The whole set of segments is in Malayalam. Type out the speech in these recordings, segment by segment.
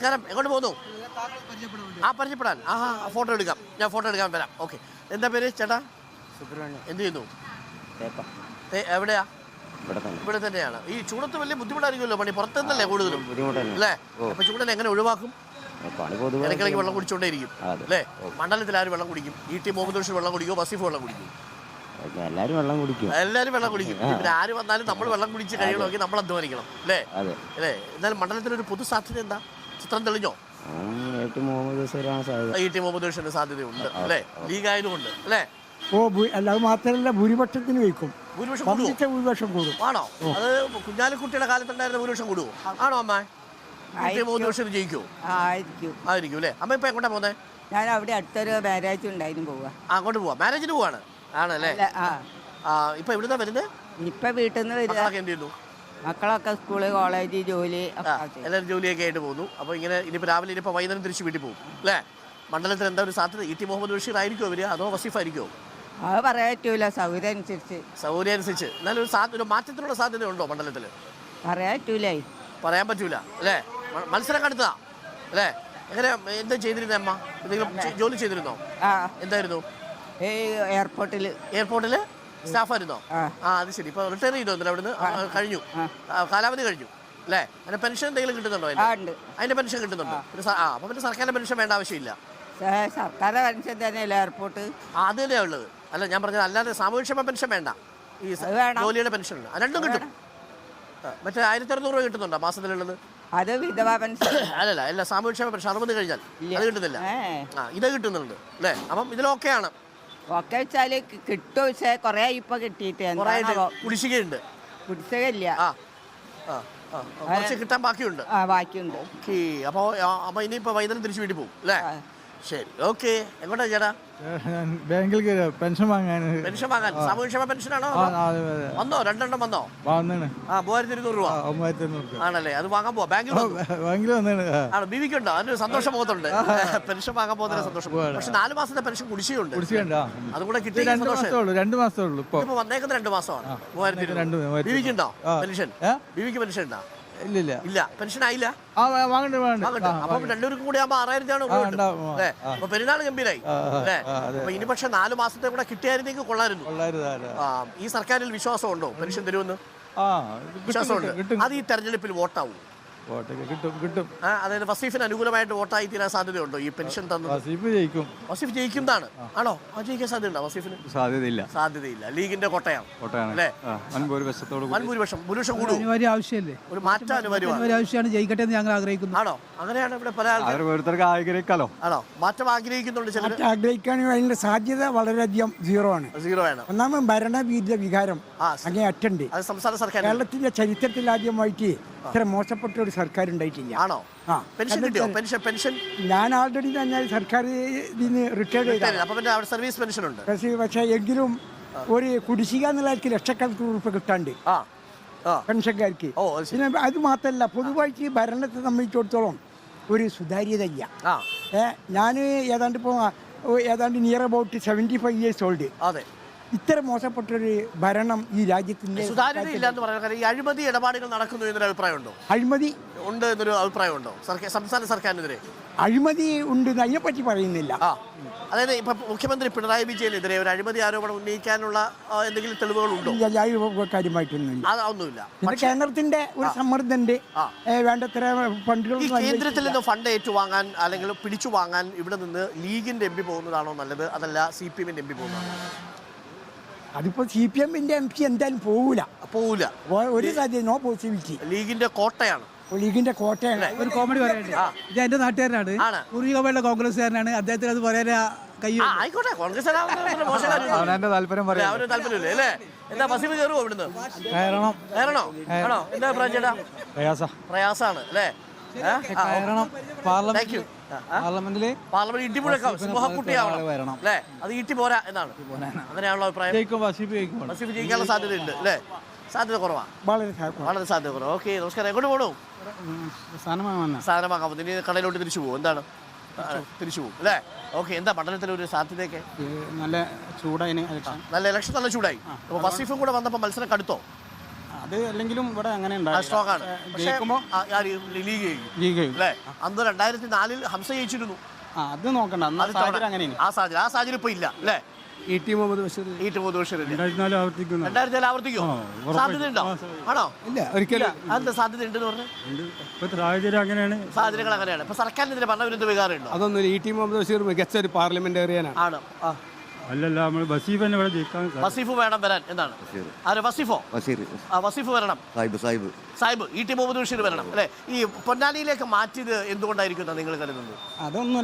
കാരണം എങ്ങോട്ട് പോകുന്നു? ആ പരിചയപ്പെടാൻ. ഫോട്ടോ എടുക്കാം, ഞാൻ ഫോട്ടോ എടുക്കാൻ വരാം. ഓക്കെ, എന്താ പേര് ചേട്ടാ? സുബ്രഹ്മണ്യം. എന്ത് ചെയ്യുന്നു? എവിടെയാ? ഇവിടെ തന്നെയാണ്. ഈ ചൂടത്ത് വലിയ ബുദ്ധിമുട്ടായിരിക്കുമല്ലോ പണി, പുറത്തു നിന്നല്ലേ കൂടുതലും അല്ലേ? അപ്പൊ ചൂടനെ എങ്ങനെ ഒഴിവാക്കും? ഇടയ്ക്കിടയ്ക്ക് വെള്ളം കുടിച്ചോണ്ടേയിരിക്കും അല്ലേ? മണ്ഡലത്തിൽ ആര് വെള്ളം കുടിക്കും? ടി മുഹമ്മദ് ബഷീർ വെള്ളം കുടിക്കുമോ? വസീഫ് വെള്ളം കുടിക്കും? എല്ലാരും വെള്ളം കുടിക്കും. എല്ലാവരും വെള്ളം കുടിക്കും. പിന്നെ ആര് വന്നാലും നമ്മൾ വെള്ളം കുടിച്ച് കഴിയണമെങ്കിൽ നമ്മൾ അധ്വാനിക്കണം അല്ലേ? അല്ലേ? എന്നാലും മണ്ഡലത്തിലൊരു പൊതു സാധ്യത എന്താ? ചിത്രം തെളിഞ്ഞോ? ടി മുഹമ്മദ് ബഷീറിന് സാധ്യതയുണ്ട് അല്ലേ? ലീഗ് ആയതുകൊണ്ട് അല്ലേ? അത് മാത്രമല്ല, ഭൂരിപക്ഷത്തിന് വയ്ക്കും. ഭൂരിപക്ഷം കൂടും. ആണോ? അത് കുഞ്ഞാലിക്കുട്ടിയുടെ കാലത്തുണ്ടായിരുന്ന ഭൂരിപക്ഷം കൂടുവോ? ആണോ അമ്മ? മുഹമ്മദ് ബഷീർ ജയിക്കുമോ? ആയിരിക്കും അല്ലേ? അമ്മ ഇപ്പൊ എങ്ങോട്ടാ പോകുന്നത്? ഞാൻ അവിടെ അടുത്തൊരു മാരേജ് ഉണ്ടായിരുന്നു പോവാ. അങ്ങോട്ട് പോവാ? മാരേജിന് പോവാണ്? ആണല്ലേ? ഇപ്പൊ എവിടുന്നാ വരുന്നത്? ഇപ്പൊ വീട്ടിൽ നിന്ന് വരിക. എന്ത് ചെയ്യുന്നു? മക്കളൊക്കെ സ്കൂള്, കോളേജ്, ജോലി എല്ലാവരും ജോലിയൊക്കെ ആയിട്ട് പോകുന്നു. അപ്പോൾ ഇങ്ങനെ ഇനിയിപ്പോൾ രാവിലെ ഇനിയിപ്പോൾ വൈകുന്നേരം തിരിച്ച് വീട്ടിൽ പോകും അല്ലേ? മണ്ഡലത്തിൽ എന്താ ഒരു സാധ്യത? ടി മുഹമ്മദ് ബഷീർ ആയിരിക്കുമോ വരിക, അതോ വസീഫ് ആയിരിക്കുമോ? അത് പറയാൻ പറ്റൂല, സൗകര്യം അനുസരിച്ച്. എന്നാലും ഒരു മാറ്റത്തിനുള്ള സാധ്യത ഉണ്ടോ മണ്ഡലത്തിൽ? പറയാൻ പറ്റൂലേ. പറയാൻ പറ്റൂല അല്ലേ? മത്സരം കടുത്തതാ അല്ലേ? എങ്ങനെ എന്താ ചെയ്തിരുന്നേ അമ്മ? എന്തെങ്കിലും ജോലി ചെയ്തിരുന്നോ? എന്തായിരുന്നു? എയർപോർട്ടിൽ സ്റ്റാഫായിരുന്നോ? അത് ശരി. ഇപ്പൊ റിട്ടയർ ചെയ്തോ? അവിടുന്ന് കഴിഞ്ഞു, കാലാവധി കഴിഞ്ഞു അല്ലേ? അതിന്റെ പെൻഷൻ എന്തെങ്കിലും കിട്ടുന്നുണ്ടോ? അതിന്റെ പെൻഷൻ കിട്ടുന്നുണ്ടോ? അപ്പൊ പിന്നെ സർക്കാരിന്റെ പെൻഷൻ വേണ്ട ആവശ്യമില്ല. സർക്കാരിന്റെ പെൻഷൻ തന്നെയല്ലേ എയർപോർട്ട്? അത് തന്നെയാ ഉള്ളത്. അല്ല, ഞാൻ പറഞ്ഞത് അല്ലാതെ സാമൂഹ്യക്ഷേമ പെൻഷൻ വേണ്ട, ഈ ജോലിയുടെ പെൻഷൻ ഉണ്ട്. രണ്ടും കിട്ടും. മറ്റേ 1600 രൂപ കിട്ടുന്നുണ്ടോ മാസത്തിലുള്ളത്? അത് വിധവാ പെൻഷൻ അല്ലല്ല, അല്ല, സാമൂഹ്യക്ഷേമ പെൻഷൻ 60 കഴിഞ്ഞാൽ അത് കിട്ടുന്നില്ല. ഇത് കിട്ടുന്നുണ്ട് അല്ലേ? അപ്പം ഇതിലൊക്കെയാണ്. ഒക്കെ വെച്ചാല് കിട്ടും, പക്ഷേ കൊറേ ഇപ്പൊ കിട്ടിയിട്ട് കുടിശ്ശികയുണ്ട്. കുടിശ്ശികയില്ല, കുറച്ച് കിട്ടാൻ ബാക്കിയുണ്ട്. ബാക്കിയുണ്ട്. ഓക്കെ, അപ്പൊ ഇനിയിപ്പോ വൈകുന്നേരം തിരിച്ചു വീട്ടിൽ പോകും അല്ലേ? ശരി, ഓക്കെ. എങ്ങോട്ടാ ചേട്ടാ? ബാങ്കിൽ പെൻഷൻ വാങ്ങാൻ. പെൻഷൻ വാങ്ങാൻ? സാമൂഹ്യക്ഷേമ പെൻഷനാണോ? വന്നോ? 2 രൂപ? 3200 രൂപ ആണല്ലേ? അത് വാങ്ങാൻ പോവാ? ബാങ്കിൽ ആണോ? ബീവിക്കുണ്ടോ? അതിന് സന്തോഷം മുഖത്തുണ്ട്. പെൻഷൻ വാങ്ങാൻ പോകുന്നതിന് സന്തോഷം. പക്ഷെ 4 മാസത്തെ പെൻഷൻ കുടിശ്ശിയുണ്ട്. അതുകൂടെ കിട്ടിയ സന്തോഷം. 2 മാസമേ ഇപ്പൊ വന്നേക്കുന്നത് 2 മാസമാണ്. 3200. ബീവിക്കുണ്ടോ പെൻഷൻ? ബീവിക്ക് പെൻഷൻ ഉണ്ടോ? ഇല്ല. പെൻഷൻ ആയില്ല. അപ്പൊ രണ്ടുപേർക്കും കൂടി ആകുമ്പോ 6000 അല്ലേ? അപ്പൊ പെരുന്നാൾ ഗംഭീരായി അല്ലേ? അപ്പൊ ഇനി പക്ഷെ 4 മാസത്തെ കൂടെ കിട്ടിയായിരുന്നെങ്കിൽ കൊള്ളായിരുന്നു. ഈ സർക്കാരിൽ വിശ്വാസമുണ്ടോ പെൻഷൻ തരുമെന്ന്? വിശ്വാസമുണ്ട്. അത് ഈ തെരഞ്ഞെടുപ്പിൽ വോട്ടാവും. കിട്ടും. അതായത് വസീഫിന് അനുകൂലമായിട്ട് വോട്ടായി തീരാൻ സാധ്യതയുണ്ടോ ഈ പെൻഷൻ തന്നത്? വസീഫ് ജയിക്കുന്നതാണ്. ആണോ? ജയിക്കാൻ സാധ്യതയുണ്ടോ വസീഫിന്? സാധ്യതയില്ല. ലീഗിന്റെ കോട്ടയാണ് അല്ലേ? ഭൂരിപക്ഷം കൂടും. ഒരു മാറ്റം അനിവാര്യമാണ്. ജയിക്കട്ടെ എന്ന് ഞങ്ങൾ ആഗ്രഹിക്കുന്നു. ആണോ? അങ്ങനെയാണ് ഇവിടെ പല ആഗ്രഹിക്കാലോ. ആണോ? മാറ്റം ആഗ്രഹിക്കുന്നുണ്ട് ചിലർ. ആഗ്രഹിക്കുകയാണെങ്കിൽ അതിന്റെ സാധ്യത വളരെയധികം സീറോ ആണ്. ഒന്നാമത് ഭരണവിരുദ്ധ വികാരം അങ്ങനെ അറ്റുണ്ട്. അത് സംസ്ഥാന സർക്കാർ കേരളത്തിന്റെ ചരിത്രത്തിൽ ആദ്യമായിട്ട് ഇത്ര മോശപ്പെട്ട ഒരു സർക്കാർ ഉണ്ടായിട്ടില്ല. ആണോ? പെൻഷൻ കിട്ടിയോ? പെൻഷൻ ഞാൻ ആൾറെഡി തന്നെ സർക്കാർ റിട്ടയർഡ് ചെയ്തു. സർവീസ് പെൻഷൻ ഉണ്ട്. പക്ഷേ എങ്കിലും ഒരു കുടിശ്ശിക എന്നുള്ള ലക്ഷക്കണക്കിന് രൂപ കിട്ടാണ്ട് പെൻഷൻകാർക്ക്. പിന്നെ അത് മാത്രമല്ല, പൊതുവായിട്ട് ഭരണത്തെ സംബന്ധിച്ചിടത്തോളം ഒരു സുതാര്യത ഇല്ല. ഞാൻ ഏതാണ്ട് നിയർ അബൌട്ട് 75 years ഓൾഡ്. ഇത്ര മോശപ്പെട്ടൊരു ഭരണം ഈ രാജ്യത്തിന്റെ സുതാര്യത ഇല്ല എന്ന് പറയാൻ ഈ അഴിമതി ഇടപാടുകൾ നടക്കുന്നു എന്നൊരു അഭിപ്രായമുണ്ടോ? അഴിമതി ഉണ്ട് എന്നൊരു അഭിപ്രായമുണ്ടോ സംസ്ഥാന സർക്കാരിനെതിരെ? അഴിമതി ഉണ്ട്, അതിനെപ്പറ്റി പറയുന്നില്ല. അതായത് ഇപ്പൊ മുഖ്യമന്ത്രി പിണറായി വിജയനെതിരെ ഒരു അഴിമതി ആരോപണം ഉന്നയിക്കാനുള്ള എന്തെങ്കിലും തെളിവുകളുണ്ടോ? കാര്യമായിട്ടൊന്നുമില്ല. അതൊന്നുമില്ല. കേന്ദ്രത്തിന്റെ ഒരു സമ്മർദ്ദമുണ്ട്. വേണ്ടത്ര ഫണ്ടുകൾ കേന്ദ്രത്തിൽ നിന്ന് ഫണ്ട് ഏറ്റുവാങ്ങാൻ അല്ലെങ്കിൽ പിടിച്ചു വാങ്ങാൻ ഇവിടെ നിന്ന് ലീഗിന്റെ MP പോകുന്നതാണോ നല്ലത്, അതല്ല CPM-ന്റെ MP പോകുന്നതാണോ? അതിപ്പോ CPM-ന്റെ MP എന്തായാലും പോവില്ല. ഒരു കാര്യം, നോ പോസിബിലിറ്റി. ലീഗിന്റെ കോട്ടയാണ്. ഒരു കോമഡി പറയാനുണ്ട്. ഇത് എന്റെ നാട്ടുകാരനാണ്, പൂർവികമായിട്ടുള്ള കോൺഗ്രസ്സുകാരനാണ്. അദ്ദേഹത്തിന് അത് പറയാൻ ആയിക്കോട്ടെ. കോൺഗ്രസ് താല്പര്യമില്ലേ അല്ലേ? എന്താ വസീഫ് കയറുമോ ഇവിടുന്ന്? കയറണോ? ആണോ? എന്താ ചേട്ടാ? പ്രയാസാണ് അല്ലേ? പാർലമെന്റിൽ സിംഹക്കുട്ടിയാവണം അല്ലേ? അത് ഈട്ടി പോരാ എന്നാണ്. അങ്ങനെയാണല്ലോ അഭിപ്രായം. വസീഫ് ജയിക്കാനുള്ള സാധ്യതയുണ്ട് അല്ലേ? സാധ്യത കുറവാണ്, വളരെ സാധ്യത കുറവ്. ഓക്കെ, നമസ്കാരം. എങ്ങോട്ട് പോകണു? സാധനം വാങ്ങാൻ പോകും. ഇനി കടയിലോട്ട് തിരിച്ചു പോകും. എന്താണ്? തിരിച്ചു പോകും അല്ലേ? ഓക്കെ. എന്താ മണ്ഡലത്തിലൊരു സാധ്യതയൊക്കെ? നല്ല ചൂടായി. നല്ല ഇലക്ഷൻ, നല്ല ചൂടായി. അപ്പോൾ വസീഫും കൂടെ വന്നപ്പോൾ മത്സരം കടുത്തോ? അത് അല്ലെങ്കിലും ഇവിടെ അങ്ങനെ സ്ട്രോങ് ആണ്. പക്ഷേ ലീഗ് അല്ലേ? അന്ന് 2004 ഹംസ ജയിച്ചിരുന്നു. അത് നോക്കണ്ട, ആ സാഹചര്യം ഇപ്പൊ ഇല്ല അല്ലേ? E.T. മുഹമ്മദ് ബഷീർ 2004 ആവർത്തിക്കോ? സാധ്യതയുണ്ടോ? ആണോ? ഇല്ല, ഒരിക്കലും. അതിന്റെ സാധ്യത ഉണ്ടെന്ന് പറഞ്ഞു. സാഹചര്യം അങ്ങനെയാണ്. സാഹചര്യങ്ങൾ അങ്ങനെയാണ്. ഇപ്പൊ സർക്കാരിനെതിരെ ഭരണവിരുദ്ധ വികാരമുണ്ടോ? അതൊന്നും E.T. മുഹമ്മദ് ബഷീർ മികച്ച ഒരു പാർലമെന്റേറിയനാണ്. ആണ്. അല്ലല്ല, നമ്മൾ വസീഫിനെ ഇവിടെ ജയിക്കാൻ. വസീഫ് വേണം വരാൻ എന്നാണ്. ആര്? വസീഫോ? വസീഫ് വരണം. സാഹിബ് E.T. മുഹമ്മദ് ബഷീർ വരണം അല്ലെ? ഈ പൊന്നാനിയിലേക്ക് മാറ്റിയത് എന്തുകൊണ്ടായിരിക്കും നിങ്ങൾ കരുതുന്നത്? അതൊന്നും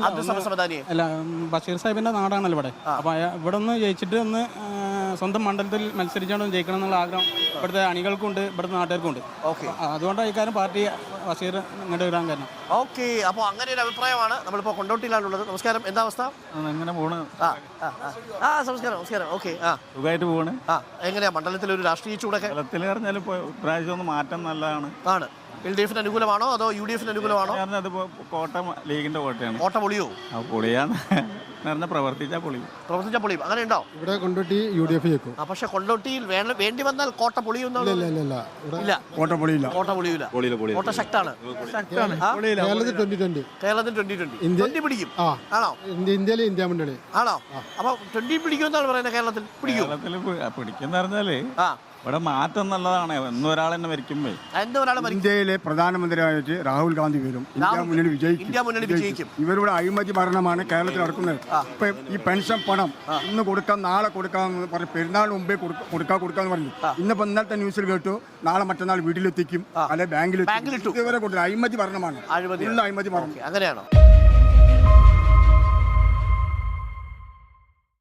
അല്ല, ബഷീർ സാഹിബിന്റെ നാടാണല്ലോ ഇവിടെ. അപ്പൊ ഇവിടെ ഒന്ന് ജയിച്ചിട്ട് ഒന്ന് സ്വന്തം മണ്ഡലത്തിൽ മത്സരിച്ചോണ്ട് ജയിക്കണം എന്നുള്ള ആഗ്രഹം ഇവിടുത്തെ അണികൾക്കുണ്ട്, ഇവിടുത്തെ നാട്ടുകാർക്കുണ്ട്. അതുകൊണ്ടാണ് ഈ കാര്യം പാർട്ടി ബഷീർ ഇങ്ങോട്ട് വരാൻ കാരണം. ഓക്കെ, അപ്പോൾ അങ്ങനെ ഒരു അഭിപ്രായമാണ്. നമ്മളിപ്പോൾ കൊണ്ടോട്ടിയിലാണുള്ളത്. നമസ്കാരം, എന്താ അവസ്ഥ? എങ്ങനെ പോണ്? നമസ്കാരം. ഓക്കെ, സുഖമായിട്ട് പോണ്. എങ്ങനെയാ മണ്ഡലത്തിൽ ഒരു രാഷ്ട്രീയ ചൂടൊക്കെ? പറഞ്ഞാൽ ഇപ്രാവശ്യം ഒന്ന് മാറ്റം നല്ലതാണ്. ആണ്. LDF അനുകൂലമാണോ അതോ UDF അനുകൂലമാണോ? കോട്ടയം ലീഗിന്റെ കോട്ടയാണ്. കോട്ട പൊളിയോ? പൊളിയാന്ന് പ്രവർത്തിച്ചാ പൊളിയും. അങ്ങനെ ഉണ്ടോ? ഇവിടെ കൊണ്ടോട്ടി UDF ജയിക്കും. പക്ഷെ കൊണ്ടോട്ടിയിൽ വേണ്ടി വന്നാൽ കോട്ട പൊളിയൊന്നും ഇല്ല. കോട്ട പൊളിയില്ല. കോട്ട ശക്താണ്. കേരളത്തിൽ 2020 പിടിക്കും. ആണോ? ഇന്ത്യയിലെ ഇന്ത്യ മുന്നണി ആണോ? അപ്പൊ 20 പിടിക്കുമെന്നാണ് പറയുന്നത്. കേരളത്തിൽ പിടിക്കുന്ന പറഞ്ഞാല് ഇവിടെ മാറ്റം നല്ലതാണ്. ഒരാൾ തന്നെ മരിക്കുമ്പോ ഇന്ത്യയിലെ പ്രധാനമന്ത്രിയായിട്ട് രാഹുൽ ഗാന്ധി വരും. ഇന്ത്യ മുന്നണി വിജയിക്കും. ഇവരുടെ അഴിമതി ഭരണമാണ് കേരളത്തിൽ നടക്കുന്നത്. ഇപ്പൊ ഈ പെൻഷൻ പണം ഇന്ന് കൊടുക്കാം, നാളെ കൊടുക്കാന്ന് പറഞ്ഞു. പെരുന്നാളിന് മുമ്പേ കൊടുക്കാന്ന് പറഞ്ഞു. ഇന്നിപ്പോ ഇന്നലത്തെ ന്യൂസിൽ കേട്ടു നാളെ മറ്റന്നാൾ വീട്ടിലെത്തിക്കും, അല്ലെ ബാങ്കിൽ ഇതുവരെ കൊടുത്തു. അഴിമതി ഭരണമാണ്. അഴിമതി ഭരണം. അങ്ങനെയാണോ?